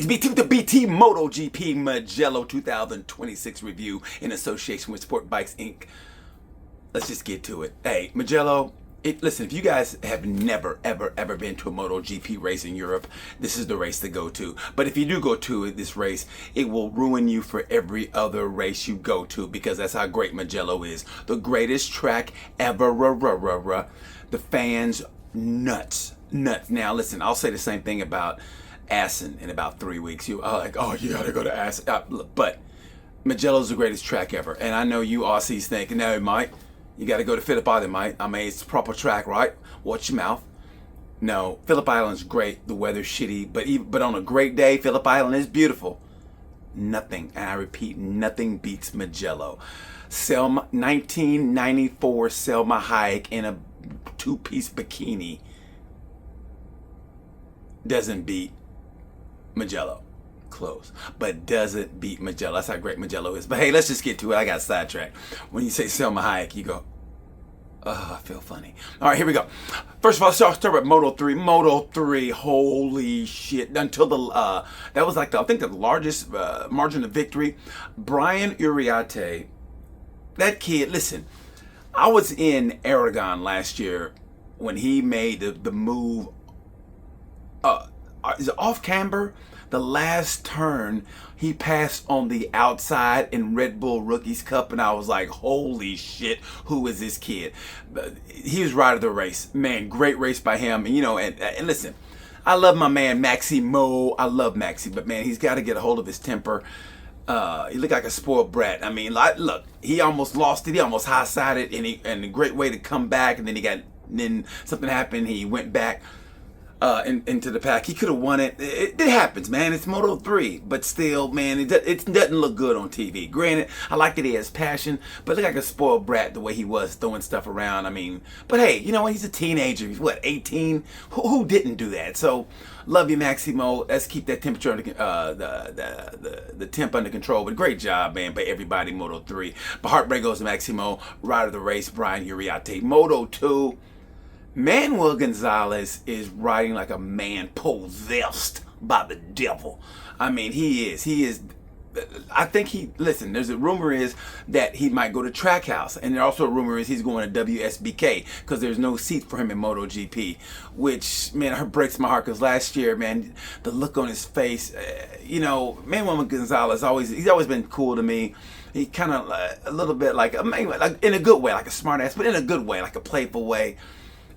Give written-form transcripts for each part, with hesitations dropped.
It's BT with the BT MotoGP Mugello 2026 review in association with Sport Bikes Inc. Let's just get to it. Hey, Mugello, listen, if you guys have never, ever been to a MotoGP race in Europe, this is the race to go to. But if you do go to this race, it will ruin you for every other race you go to, because that's how great Mugello is. The greatest track ever. The fans, nuts. Now, listen, I'll say the same thing about Assen in about 3 weeks. You are like, oh, you gotta go to Assen. But Mugello's the greatest track ever. And I know you Aussies think, no, Mike, you gotta go to Phillip Island, Mike. I mean, it's a proper track, right? Watch your mouth. No, Phillip Island's great. The weather's shitty. But on a great day, Phillip Island is beautiful. Nothing, and I repeat, nothing beats Mugello. 1994 Selma Hayek in a two-piece bikini doesn't beat Mugello. Close. But doesn't beat Mugello. That's how great Mugello is. But hey, let's just get to it. I got sidetracked. When you say Selma Hayek, you go, oh, I feel funny. All right, here we go. First of all, I'll start with Moto 3. Moto 3, holy shit. Until that was like, I think the largest margin of victory. Brian Uriarte, that kid, listen, I was in Aragon last year when he made the move. Is it off camber? The last turn, he passed on the outside in Red Bull Rookies Cup, and I was like, holy shit, who is this kid? He was right of the race. Man, great race by him. And, you know, and listen, I love my man Maximo. I love Maxi, but man, he's got to get a hold of his temper. He looked like a spoiled brat. I mean, look, he almost lost it. He almost high-sided, and a great way to come back, and then something happened. He went back into the pack. He could have won it. It happens, man. It's Moto 3, but still, man, it doesn't look good on TV. Granted, I like that he has passion, but look like a spoiled brat the way he was throwing stuff around. I mean, but hey, you know what? He's a teenager. He's what, 18? Who didn't do that? So, love you, Maximo. Let's keep that temperature under the temp under control. But great job, man, by everybody. Moto 3. But heartbreak goes to Maximo. Rider of the race, Brian Uriarte. Moto 2. Manuel Gonzalez is riding like a man possessed by the devil. I mean, he is. I think listen, there's a rumor is that he might go to Trackhouse. And there also a rumor is he's going to WSBK because there's no seat for him in MotoGP. Which, man, it breaks my heart because last year, man, the look on his face, you know, Manuel Gonzalez, he's always been cool to me. He kind of a little bit like in a good way, like a smart ass, but in a good way, like a playful way.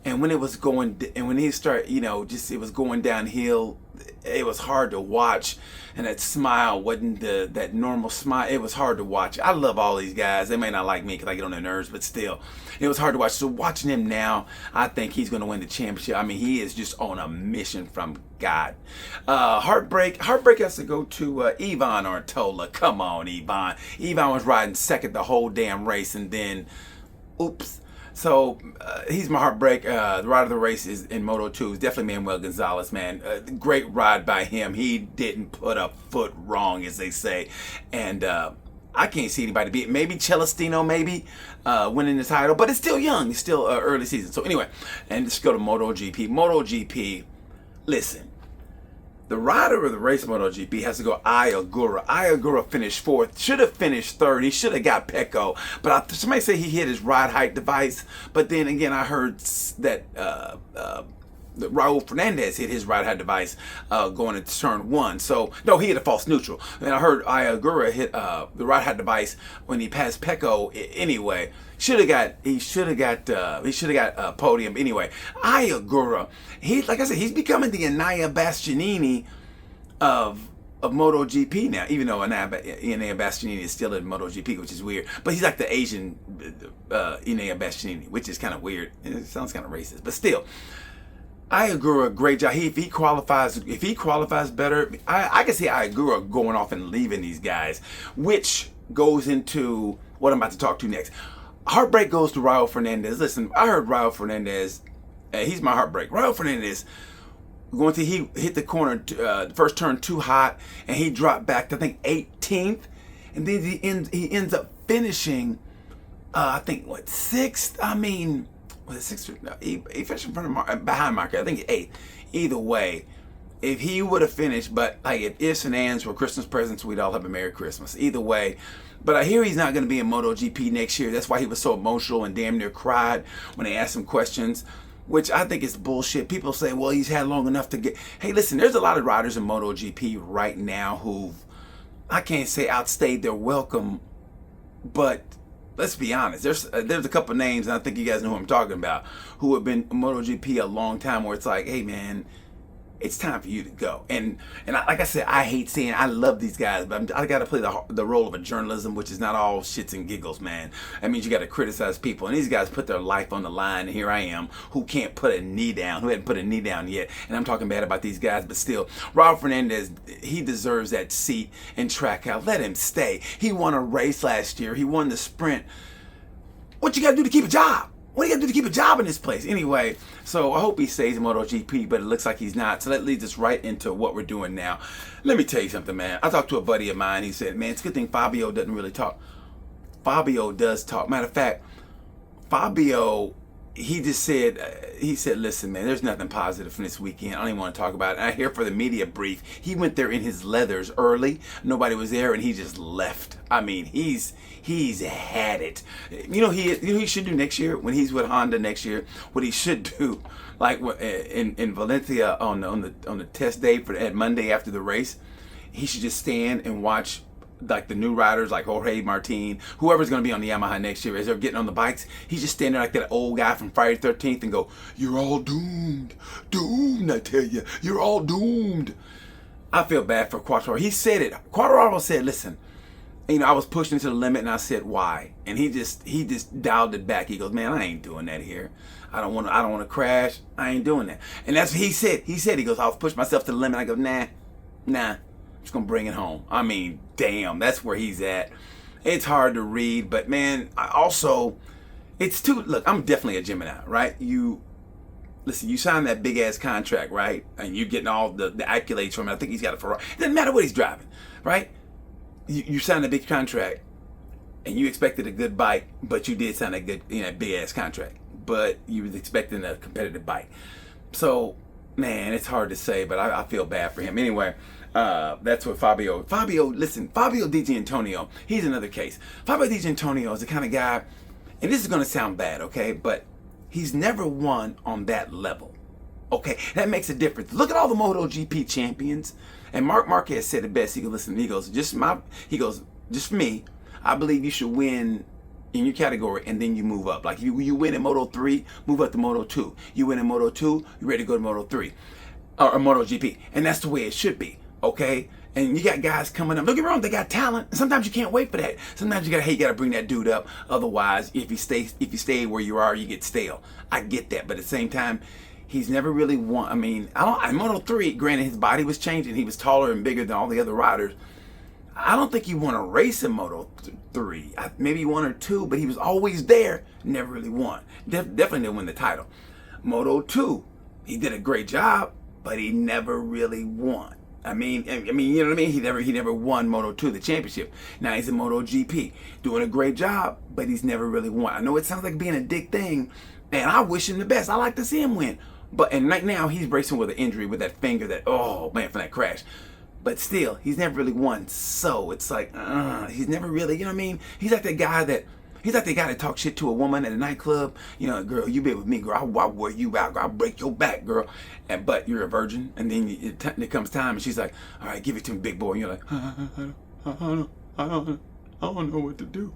And when it was when he started, you know, it was going downhill, it was hard to watch. And that smile wasn't that normal smile. It was hard to watch. I love all these guys. They may not like me because I get on their nerves, but still, it was hard to watch. So watching him now, I think he's going to win the championship. I mean, he is just on a mission from God. Heartbreak has to go to Ivan Ortola. Come on, Ivan. Ivan was riding second the whole damn race, and then, oops. So he's my heartbreak. The rider of the race is in Moto 2 is definitely Manuel Gonzalez, man. Great ride by him. He didn't put a foot wrong, as they say. And I can't see anybody beat. Maybe Celestino, winning the title, but it's still young. It's still early season. So anyway, and let's go to MotoGP. MotoGP, listen. The rider of the race MotoGP has to go Ayagura. Ayagura finished fourth. Should have finished third. He should have got Pecco. But somebody say he hit his ride height device. But then again, I heard that Raul Fernandez hit his ride height device going into turn 1. So, no, he hit a false neutral. And I heard Ayagura hit the ride height device when he passed Pecco anyway. He should have got a podium anyway. Ayagura, like I said, he's becoming the Enea Bastianini of MotoGP now, even though Enea Bastianini is still in MotoGP, which is weird. But he's like the Asian Enea Bastianini, which is kind of weird. It sounds kind of racist, but still. Ayagura, great job. If he qualifies better, I can see Ayagura going off and leaving these guys, which goes into what I'm about to talk to next. Heartbreak goes to Raul Fernandez. Listen, I heard Raul Fernandez. He's my heartbreak. Raul Fernandez he hit the corner, the first turn too hot, and he dropped back to, I think, 18th, and then he ends up finishing, I think, what, 6th? I mean, was it 6th? No, he finished in front of behind Marker. I think 8th. Either way, if he would have finished, but like if ifs and ands were Christmas presents, we'd all have a Merry Christmas. Either way. But I hear he's not going to be in MotoGP next year. That's why he was so emotional and damn near cried when they asked him questions, which I think is bullshit. People say, well, he's had long enough to get... Hey, listen, there's a lot of riders in MotoGP right now who've, I can't say outstayed their welcome, but let's be honest. There's a couple names, and I think you guys know who I'm talking about, who have been in MotoGP a long time where it's like, hey, man, it's time for you to go. And like I said, I hate saying I love these guys, but I got to play the role of a journalism, which is not all shits and giggles, man. That means you got to criticize people. And these guys put their life on the line. And here I am, who can't put a knee down, who hadn't put a knee down yet. And I'm talking bad about these guys, but still, Raul Fernandez, he deserves that seat in Trackhouse. Let him stay. He won a race last year. He won the sprint. What you got to do to keep a job? What do you got to do to keep a job in this place? Anyway, so I hope he stays in MotoGP, but it looks like he's not. So that leads us right into what we're doing now. Let me tell you something, man. I talked to a buddy of mine. He said, man, it's a good thing Fabio doesn't really talk. Fabio does talk. Matter of fact, Fabio, he said, listen, man, there's nothing positive from this weekend. I don't even want to talk about it. And I hear for the media brief, he went there in his leathers early. Nobody was there, and he just left. I mean, he's had it. You know he should do next year when he's with Honda next year. What he should do, like in Valencia on the test day for that Monday after the race, he should just stand and watch like the new riders like Jorge Martin, whoever's going to be on the Yamaha next year, as they're getting on the bikes, he's just standing like that old guy from Friday the 13th and go, you're all doomed. Doomed, I tell you. You're all doomed. I feel bad for Quartararo. He said it. Quartararo said, listen, you know, I was pushing to the limit, and I said, why? And he just dialed it back. He goes, man, I ain't doing that here. I don't want to crash. I ain't doing that. And that's what he said. He goes, I'll push myself to the limit. I go, nah. I'm just going to bring it home. I mean, damn, that's where he's at. It's hard to read, but man, look, I'm definitely a Gemini, right? You sign that big ass contract, right? And you're getting all the accolades from it. I think he's got a Ferrari. It doesn't matter what he's driving, right? You signed a big contract and you expected a good bike, but you did sign a good, big ass contract, but you was expecting a competitive bike. So, man, it's hard to say, but I feel bad for him. Anyway, that's what Fabio, listen, Fabio Di Giannantonio, he's another case. Fabio Di Giannantonio is the kind of guy, and this is going to sound bad, okay, but he's never won on that level. Okay, that makes a difference. Look at all the MotoGP champions. And Mark Marquez said it best. He goes, just for me, I believe you should win in your category and then you move up. Like you win in Moto 3, move up to Moto 2. You win in Moto 2, you're ready to go to Moto 3 or MotoGP. And that's the way it should be. Okay? And you got guys coming up. Don't get me wrong, they got talent. Sometimes you can't wait for that. Sometimes you gotta bring that dude up. Otherwise, if you stay where you are, you get stale. I get that, but at the same time, he's never really won. I mean, in Moto 3, granted his body was changing. He was taller and bigger than all the other riders. I don't think he won a race in Moto 3. Maybe one or two, but he was always there. Never really won. Definitely didn't win the title. Moto 2, he did a great job, but he never really won. I mean, you know what I mean? He never won Moto 2, the championship. Now he's in Moto GP, doing a great job, but he's never really won. I know it sounds like being a dick thing, and I wish him the best. I like to see him win. And right now he's racing with an injury with that finger from that crash. But still, he's never really won. So it's like, he's never really, you know what I mean? He's like that guy that talks shit to a woman at a nightclub. You know, girl, you be with me, girl. I'll wear you out, girl. I'll break your back, girl. But you're a virgin. And then it comes time, and she's like, all right, give it to me, big boy. And you're like, I don't know what to do.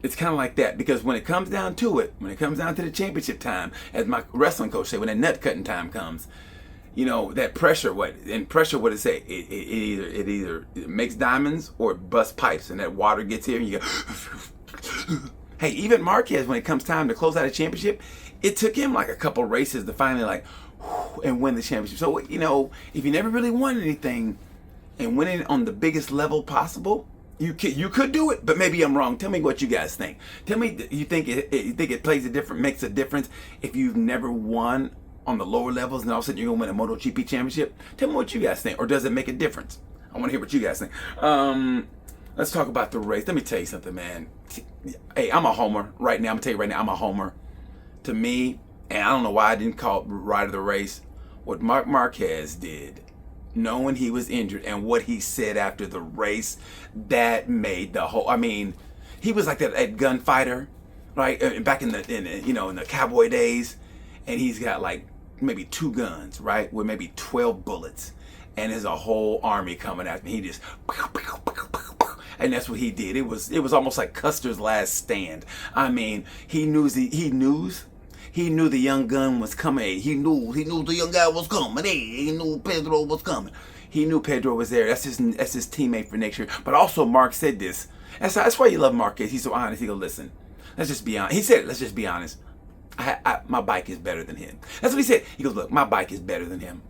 It's kind of like that, because when it comes down to it, when it comes down to the championship time, as my wrestling coach said, when that nut cutting time comes, you know, that pressure, what it say? It either makes diamonds or it busts pipes, and that water gets here and you go, hey, even Marquez, when it comes time to close out a championship, it took him like a couple races to finally and win the championship. So, you know, if you never really won anything and winning on the biggest level possible, you could do it, but maybe I'm wrong. Tell me what you guys think. Tell me, you think it makes a difference if you've never won on the lower levels and all of a sudden you're gonna win a MotoGP championship? Tell me what you guys think, or does it make a difference? I want to hear what you guys think. Let's talk about the race. Let me tell you something, man. Hey, I'm a homer right now. I'm gonna tell you right now, I'm a homer. To me, and I don't know why I didn't call it Ride of the Race. What Mark Marquez did knowing he was injured and what he said after the race, that made the whole. I mean, he was like that gunfighter, right? Back in the cowboy days, and he's got like maybe 2 guns, right, with maybe 12 bullets, and there's a whole army coming at me. He just, and that's what he did. It was almost like Custer's last stand. I mean, he knew the young gun was coming. He knew the young guy was coming. He knew Pedro was coming. He knew Pedro was there. That's his teammate for next year. But also, Mark said this. That's why you love Marquez. He's so honest. He goes, listen, let's just be honest. He said, let's just be honest. My bike is better than him. That's what he said. He goes, look, my bike is better than him.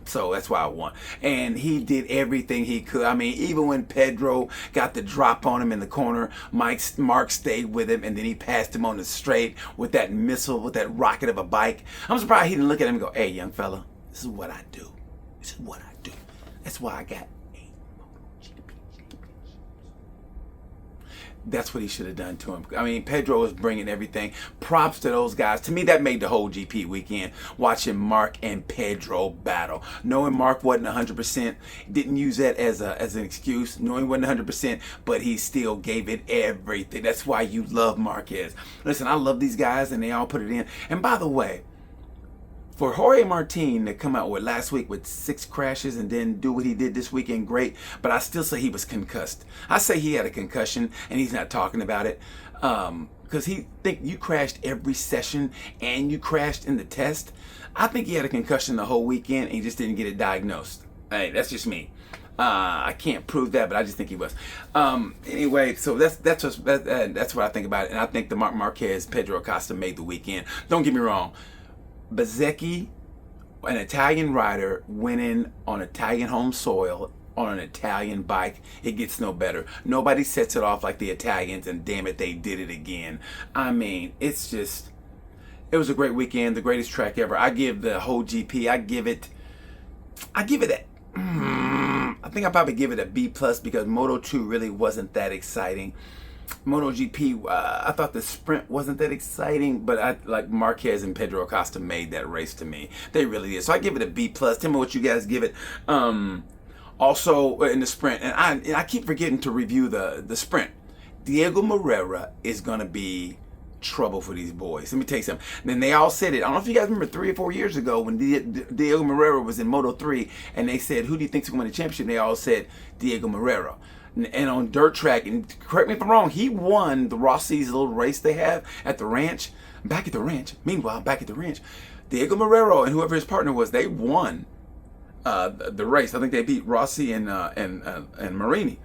So that's why I won. And he did everything he could. I mean, even when Pedro got the drop on him in the corner, Mark stayed with him, and then he passed him on the straight with that missile, with that rocket of a bike. I'm surprised he didn't look at him and go, hey, young fella, this is what I do. This is what I do. That's why I got a MotoGP. That's what he should have done to him. I mean, Pedro was bringing everything. Props to those guys. To me, that made the whole GP weekend, watching Mark and Pedro battle. Knowing Mark wasn't 100%, didn't use that as an excuse. Knowing he wasn't 100%, but he still gave it everything. That's why you love Marquez. Listen, I love these guys, and they all put it in. And by the way, for Jorge Martin to come out with last week with 6 crashes and then do what he did this weekend, great. But I still say he was concussed. I say he had a concussion and he's not talking about it. Because he think you crashed every session and you crashed in the test. I think he had a concussion the whole weekend and he just didn't get it diagnosed. Hey, that's just me. I can't prove that, but I just think he was. Anyway, so that's what I think about it. And I think the Marc Marquez, Pedro Acosta made the weekend. Don't get me wrong. Bezzecchi, an Italian rider, winning on Italian home soil on an Italian bike, it gets no better. Nobody sets it off like the Italians, and damn it, they did it again. I mean, it was a great weekend, the greatest track ever. I give the whole GP, I think I probably give it a B+ because Moto2 really wasn't that exciting. MotoGP, I thought the sprint wasn't that exciting, but I like Marquez and Pedro Acosta made that race to me. They really did. So I give it a B+. Tell me what you guys give it. Also in the sprint, and I keep forgetting to review the sprint. Diego Moreira is gonna be trouble for these boys. Let me tell you something. Then they all said it. I don't know if you guys remember 3 or 4 years ago when Diego Moreira was in Moto3, and they said, who do you think's gonna win the championship? And they all said Diego Moreira. And on dirt track, and correct me if I'm wrong, he won the Rossi's little race they have at the ranch. Meanwhile, back at the ranch, Diego Moreira and whoever his partner was, they won the race. I think they beat Rossi and Marini.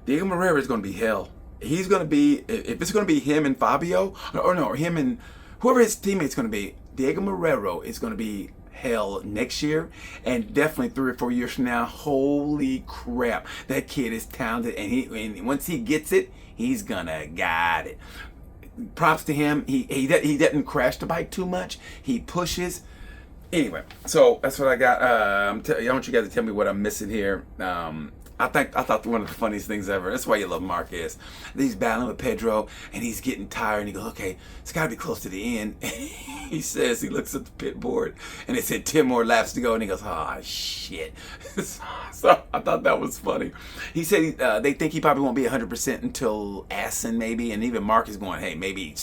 Diego Moreira is going to be hell. He's going to be, if it's going to be him and Fabio, or him and whoever his teammate's going to be, Diego Moreira is going to be hell next year, and definitely 3 or 4 years from now. Holy crap, that kid is talented, and once he gets it, he's gonna got it. Props to him. He doesn't crash the bike too much. He pushes. Anyway, so that's what I got. I want you guys to tell me what I'm missing here. I thought one of the funniest things ever. That's why you love Marquez. He's battling with Pedro, and he's getting tired, and he goes, okay, it's got to be close to the end. He says, he looks at the pit board, and it said 10 more laps to go, and he goes, oh, shit. So I thought that was funny. He said they think he probably won't be 100% until Assen, maybe, and even Mark is going, hey, maybe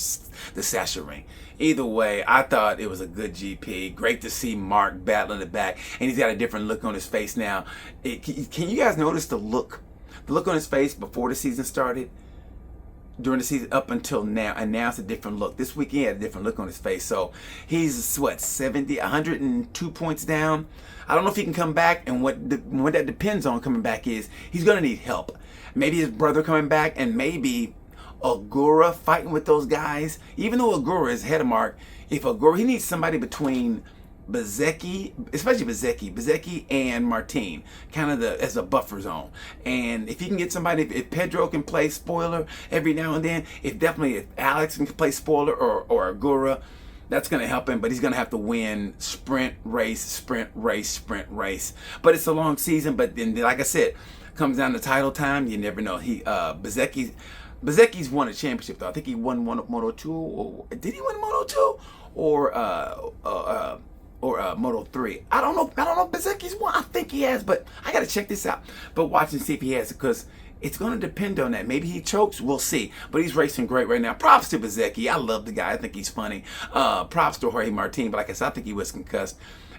the Sasha ring. Either way, I thought it was a good GP. Great to see Mark battling the back, and he's got a different look on his face now. Can you guys notice the look on his face before the season started, during the season, up until now, and now it's a different look. This weekend he had a different look on his face. So he's what, 102 points down. I don't know if he can come back, and what that depends on coming back is he's gonna need help. Maybe his brother coming back, and maybe Agura fighting with those guys. Even though Agura is ahead of Mark, if Agura, he needs somebody between Bezzecchi, especially Bezzecchi and Martin, kind of as a buffer zone. And if he can get somebody, if Pedro can play spoiler every now and then, if Alex can play spoiler or Agura, that's going to help him. But he's going to have to win sprint, race. But it's a long season. But then, like I said, comes down to title time. You never know. Bezzecchi's won a championship though. I think he won Moto2, or did he win Moto2? Or or Moto 3. I don't know. I don't know if Bezecchi's won. I think he has, but I got to check this out. But watch and see if he has it, because it's going to depend on that. Maybe he chokes. We'll see. But he's racing great right now. Props to Bezecchi. I love the guy. I think he's funny. Props to Jorge Martin. But like I said, I think he was concussed.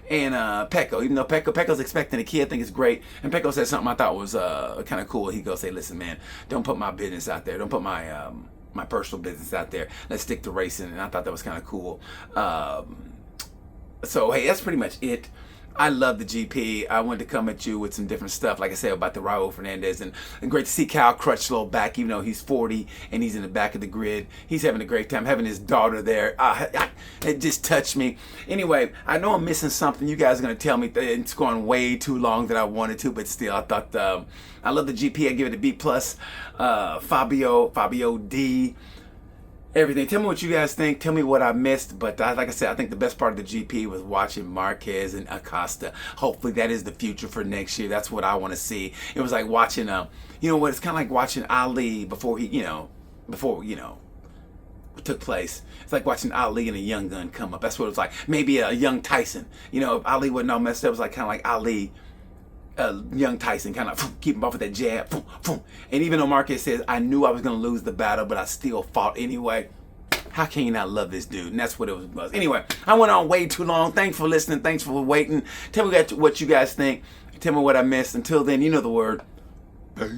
And Pecco, even though Pecco's expecting a kid, I think it's great. And Pecco said something I thought was kind of cool. He goes, "Hey, listen, man, don't put my business out there. Don't put my my personal business out there. Let's stick to racing." And I thought that was kind of cool. So, hey, that's pretty much it. I love the GP. I wanted to come at you with some different stuff, like I said, about the Raul Fernandez. And great to see Kyle Crutchlow back, even though he's 40 and he's in the back of the grid. He's having a great time, having his daughter there. It just touched me. Anyway, I know I'm missing something. You guys are going to tell me that it's going way too long than I wanted to, but still, I thought, I love the GP. I give it a B+. Fabio D. Everything. Tell me what you guys think. Tell me what I missed. But like I said, I think the best part of the GP was watching Marquez and Acosta. Hopefully that is the future for next year. That's what I want to see. It was like watching, you know what? It's kind of like watching Ali before he, took place. It's like watching Ali and a young gun come up. That's what it was like. Maybe a young Tyson. You know, if Ali wasn't all messed up, it was like kind of like Ali. Young Tyson, kind of keep him off with that jab. And even though Marquez says, I knew I was going to lose the battle, but I still fought anyway. How can you not love this dude? And that's what it was. Anyway, I went on way too long. Thanks for listening. Thanks for waiting. Tell me what you guys think. Tell me what I missed. Until then, you know the word. Peace.